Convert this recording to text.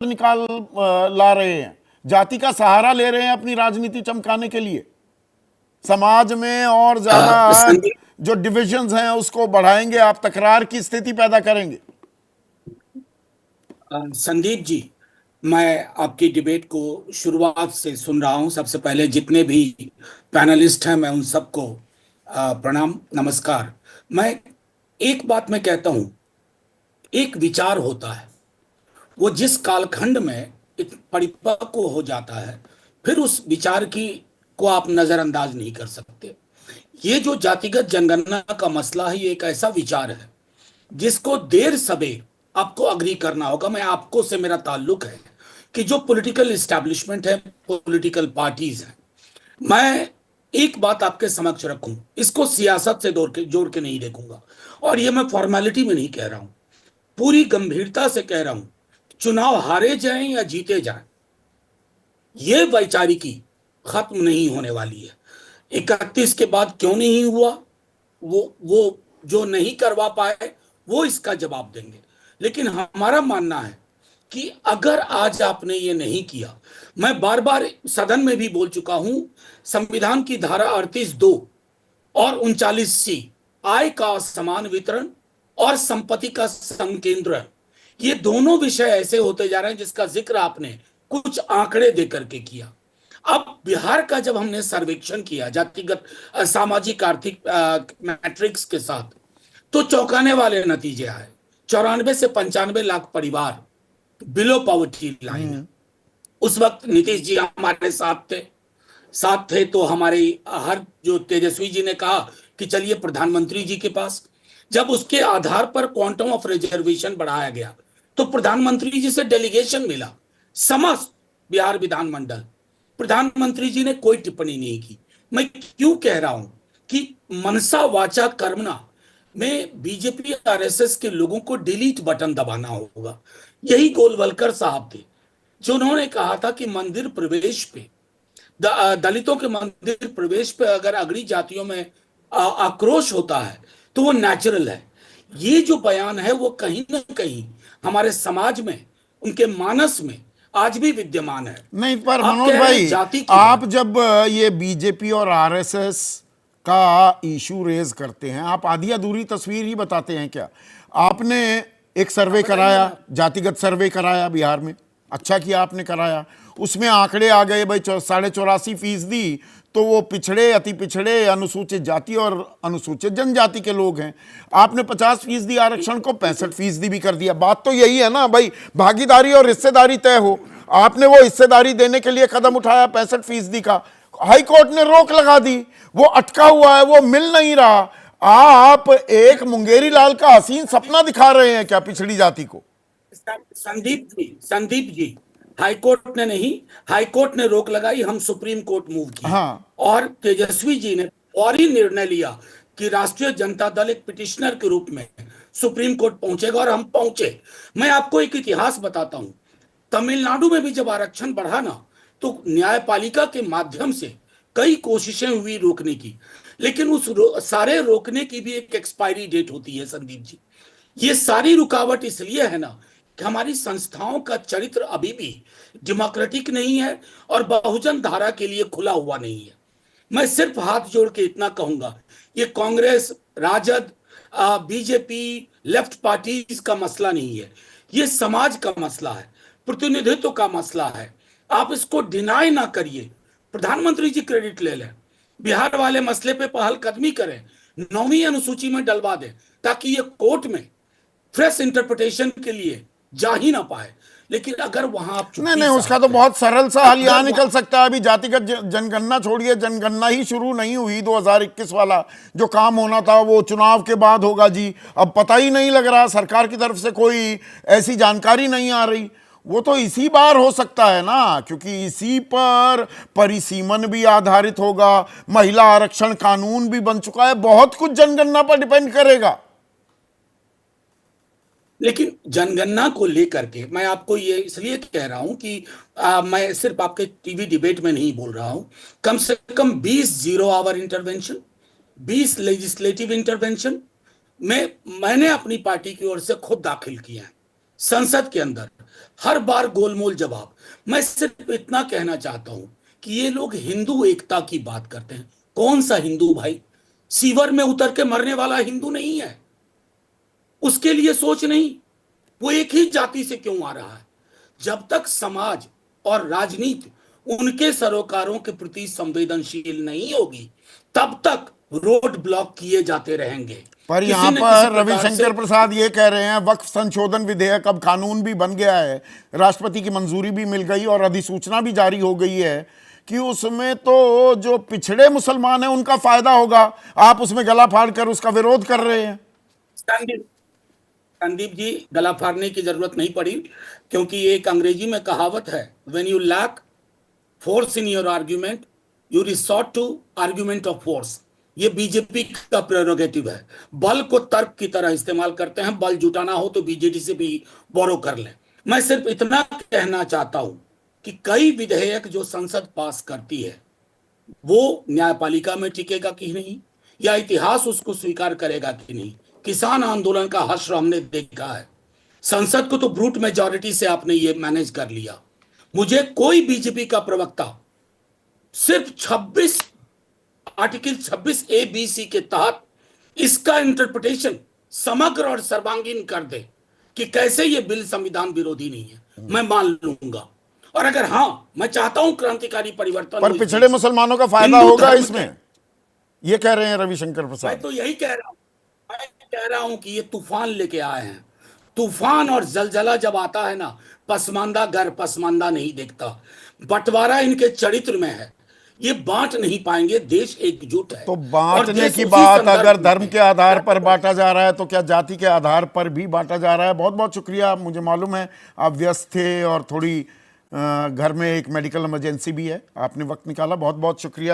निकाल ला रहे हैं, जाति का सहारा ले रहे हैं अपनी राजनीति चमकाने के लिए। समाज में और ज्यादा संदीप जो डिविजन्स हैं उसको बढ़ाएंगे, आप तकरार की स्थिति पैदा करेंगे। संदीप जी, मैं आपकी डिबेट को शुरुआत से सुन रहा हूं। सबसे पहले जितने भी पैनलिस्ट हैं मैं उन सबको प्रणाम नमस्कार। मैं एक बात मैं कहता हूं, एक विचार होता है, वो जिस कालखंड में एक परिपक्व हो जाता है फिर उस विचार की को आप नजरअंदाज नहीं कर सकते। ये जो जातिगत जनगणना का मसला है, ये एक ऐसा विचार है जिसको देर सबेर आपको अग्री करना होगा। मैं आपको से मेरा ताल्लुक है कि जो पॉलिटिकल इस्टेब्लिशमेंट है, पॉलिटिकल पार्टीज हैं, मैं एक बात आपके समक्ष रखूं, इसको सियासत से जोड़ के नहीं देखूंगा। और ये मैं फॉर्मेलिटी में नहीं कह रहा हूं, पूरी गंभीरता से कह रहा हूं। चुनाव हारे जाएं या जीते जाएं, ये वैचारिकी खत्म नहीं होने वाली है। 31 के बाद क्यों नहीं हुआ, वो जो नहीं करवा पाए वो इसका जवाब देंगे। लेकिन हमारा मानना है कि अगर आज आपने ये नहीं किया, मैं बार बार सदन में भी बोल चुका हूं, संविधान की धारा 38(2) और 39(c), आय का समान वितरण और संपत्ति का संकेंद्रण, ये दोनों विषय ऐसे होते जा रहे हैं जिसका जिक्र आपने कुछ आंकड़े देकर के किया। अब बिहार का जब हमने सर्वेक्षण किया जातिगत सामाजिक आर्थिक मैट्रिक्स के साथ, तो चौंकाने वाले नतीजे आए। 94 से 95 लाख परिवार बिलो पॉवर्टी लाइन। उस वक्त नीतीश जी हमारे साथ थे तो हमारे हर जो तेजस्वी जी ने कहा कि चलिए प्रधानमंत्री जी के पास। जब उसके आधार पर क्वांटम ऑफ रिजर्वेशन बढ़ाया गया तो प्रधानमंत्री जी से डेलीगेशन मिला, समस्त बिहार विधानमंडल, प्रधानमंत्री जी ने कोई टिप्पणी नहीं की। मैं क्यों कह रहा हूं कि मनसा वाचा कर्मणा में बीजेपी आरएसएस के लोगों को डिलीट बटन दबाना होगा। यही गोलवलकर साहब थे जिन्होंने कहा था कि मंदिर प्रवेश पे, दलितों के मंदिर प्रवेश पे अगर अगली जातियों में आक्रोश होता है तो वो नेचुरल है। ये जो बयान है वो कहीं ना कहीं हमारे समाज में, उनके मानस में आज भी विद्यमान है। नहीं, पर आप मनोज कह रहे हैं भाई, जाति की आप बात। जब ये बीजेपी और आरएसएस का इशू रेज करते हैं, आप आधी अधूरी तस्वीर ही बताते हैं क्या? आपने एक सर्वे कराया, जातिगत सर्वे कराया बिहार में, अच्छा किया आपने कराया। उसमें आंकड़े आ गए भाई 84.5%, तो वो पिछड़े, अति पिछड़े, अनुसूचित जाति और अनुसूचित जनजाति के लोग हैं। आपने 50% आरक्षण को 65% भी कर दिया। बात तो यही है ना भाई, भागीदारी और हिस्सेदारी तय हो। आपने वो हिस्सेदारी देने के लिए कदम उठाया 65% का, हाई कोर्ट ने रोक लगा दी, वो अटका हुआ है, वो मिल नहीं रहा। आप एक मुंगेरी लाल का हसीन सपना दिखा रहे हैं क्या पिछड़ी जाति को? संदीप जी, हाईकोर्ट ने नहीं, हाईकोर्ट ने रोक लगाई, हम सुप्रीम कोर्ट मूव किए। हाँ, और तेजस्वी जी ने फौरी निर्णय लिया कि राष्ट्रीय जनता दल एक पिटिशनर के रूप में सुप्रीम कोर्ट पहुंचेगा, और हम पहुंचे। मैं आपको एक इतिहास बताता हूं, तमिलनाडु में भी जब आरक्षण बढ़ा ना, तो न्यायपालिका के माध्यम से कई कोशिशें हुई रोकने की, लेकिन सारे रोकने की भी एक एक्सपायरी डेट होती है संदीप जी। ये सारी रुकावट इसलिए है ना कि हमारी संस्थाओं का चरित्र अभी भी डेमोक्रेटिक नहीं है और बहुजन धारा के लिए खुला हुआ नहीं है। मैं सिर्फ हाथ जोड़ के इतना कहूंगा, ये Congress, RJD, BJP, left parties का मसला नहीं है, ये समाज का मसला है, प्रतिनिधित्व का मसला है। आप इसको डिनाई ना करिए। प्रधानमंत्री जी क्रेडिट ले लें, बिहार वाले मसले पे पहल कदमी करें, 9वीं अनुसूची में डलवा दें, ताकि ये कोर्ट में फ्रेश इंटरप्रिटेशन के लिए जा ही ना पाए। लेकिन अगर वहां आप नहीं चुप्पी नहीं, उसका तो साधते हैं, बहुत सरल सा हल यहाँ अगर निकल सकता है। अभी जातिगत जनगणना छोड़िए, जनगणना ही शुरू नहीं हुई, 2021 वाला जो काम होना था वो चुनाव के बाद होगा जी। अब पता ही नहीं लग रहा, सरकार की तरफ से कोई ऐसी जानकारी नहीं आ रही। वो तो इसी बार हो सकता है ना, क्योंकि इसी पर परिसीमन भी आधारित होगा, महिला आरक्षण कानून भी बन चुका है, बहुत कुछ जनगणना पर डिपेंड करेगा। लेकिन जनगणना को लेकर के मैं आपको ये इसलिए कह रहा हूं कि मैं सिर्फ आपके टीवी डिबेट में नहीं बोल रहा हूं। कम से कम 20 zero hour intervention, 20 legislative intervention में मैंने अपनी पार्टी की ओर से खुद दाखिल किया है। संसद के अंदर हर बार गोलमोल जवाब। मैं सिर्फ इतना कहना चाहता हूं कि ये लोग हिंदू एकता की बात करते हैं। कौन सा हिंदू भाई? सीवर में उतर के मरने वाला हिंदू नहीं है, उसके लिए सोच नहीं। वो एक ही जाति से क्यों आ रहा है? जब तक समाज और राजनीति उनके सरोकारों के प्रति संवेदनशील नहीं होगी, तब तक रोड ब्लॉक किए जाते रहेंगे। पर किसी यहाँ न पर किसी प्रकार रविशंकर से प्रसाद ये कह रहे हैं वक्फ संशोधन विधेयक अब कानून भी बन गया है, राष्ट्रपति की मंजूरी भी मिल गई और अधिसूचना भी जारी हो गई है कि उसमें तो जो पिछड़े मुसलमान हैं उनका फायदा होगा। आप उसमें गला फाड़ कर उसका विरोध कर रहे हैं। संदीप संदीप जी, गला फाड़ने की जरूरत नहीं पड़ी, क्योंकि एक अंग्रेजी में कहावत है, when you lack force in your argument you resort to argument of force. ये बीजेपी का प्रेरोगेटिव है। बल को तर्क की तरह इस्तेमाल करते हैं। बल जुटाना हो तो बीजेडी से भी बोरो कर ले। मैं सिर्फ इतना कहना चाहता हूं कि कई विधेयक जो संसद पास करती है वो न्यायपालिका में टिकेगा कि नहीं, या इतिहास उसको स्वीकार करेगा कि नहीं। किसान आंदोलन का हश्र हमने देखा है। संसद को तो ब्रूट मेजॉरिटी से आपने ये मैनेज कर लिया। मुझे कोई बीजेपी का प्रवक्ता सिर्फ 26 आर्टिकल 26 ए बी सी के तहत इसका इंटरप्रिटेशन समग्र और सर्वांगीण कर दे कि कैसे ये बिल संविधान विरोधी नहीं है, मैं मान लूंगा। और अगर हाँ, मैं चाहता हूं क्रांतिकारी परिवर्तन पर हो इस पिछड़े देश में। मुसलमानों का फायदा हिंदू होगा धर्म इसमें, ये कह रहे हैं रविशंकर मैं प्रसाद। तो यही कह रहा हूं। मैं कह रहा हूं कि ये तूफान लेके आए हैं। तूफान और जलजला जब आता है ना, पसमानदा घर पसमानदा नहीं देखता। बंटवारा इनके चरित्र में है। ये बांट नहीं पाएंगे। देश एकजुट है। तो और बांटने देश की उसी बात संदर्भ अगर में धर्म है। के आधार पर बांटा जा रहा है तो क्या जाति के आधार पर भी बांटा जा रहा है? बहुत बहुत शुक्रिया। मुझे मालूम है आप व्यस्त थे और थोड़ी घर में एक मेडिकल इमरजेंसी भी है, आपने वक्त निकाला, बहुत बहुत शुक्रिया।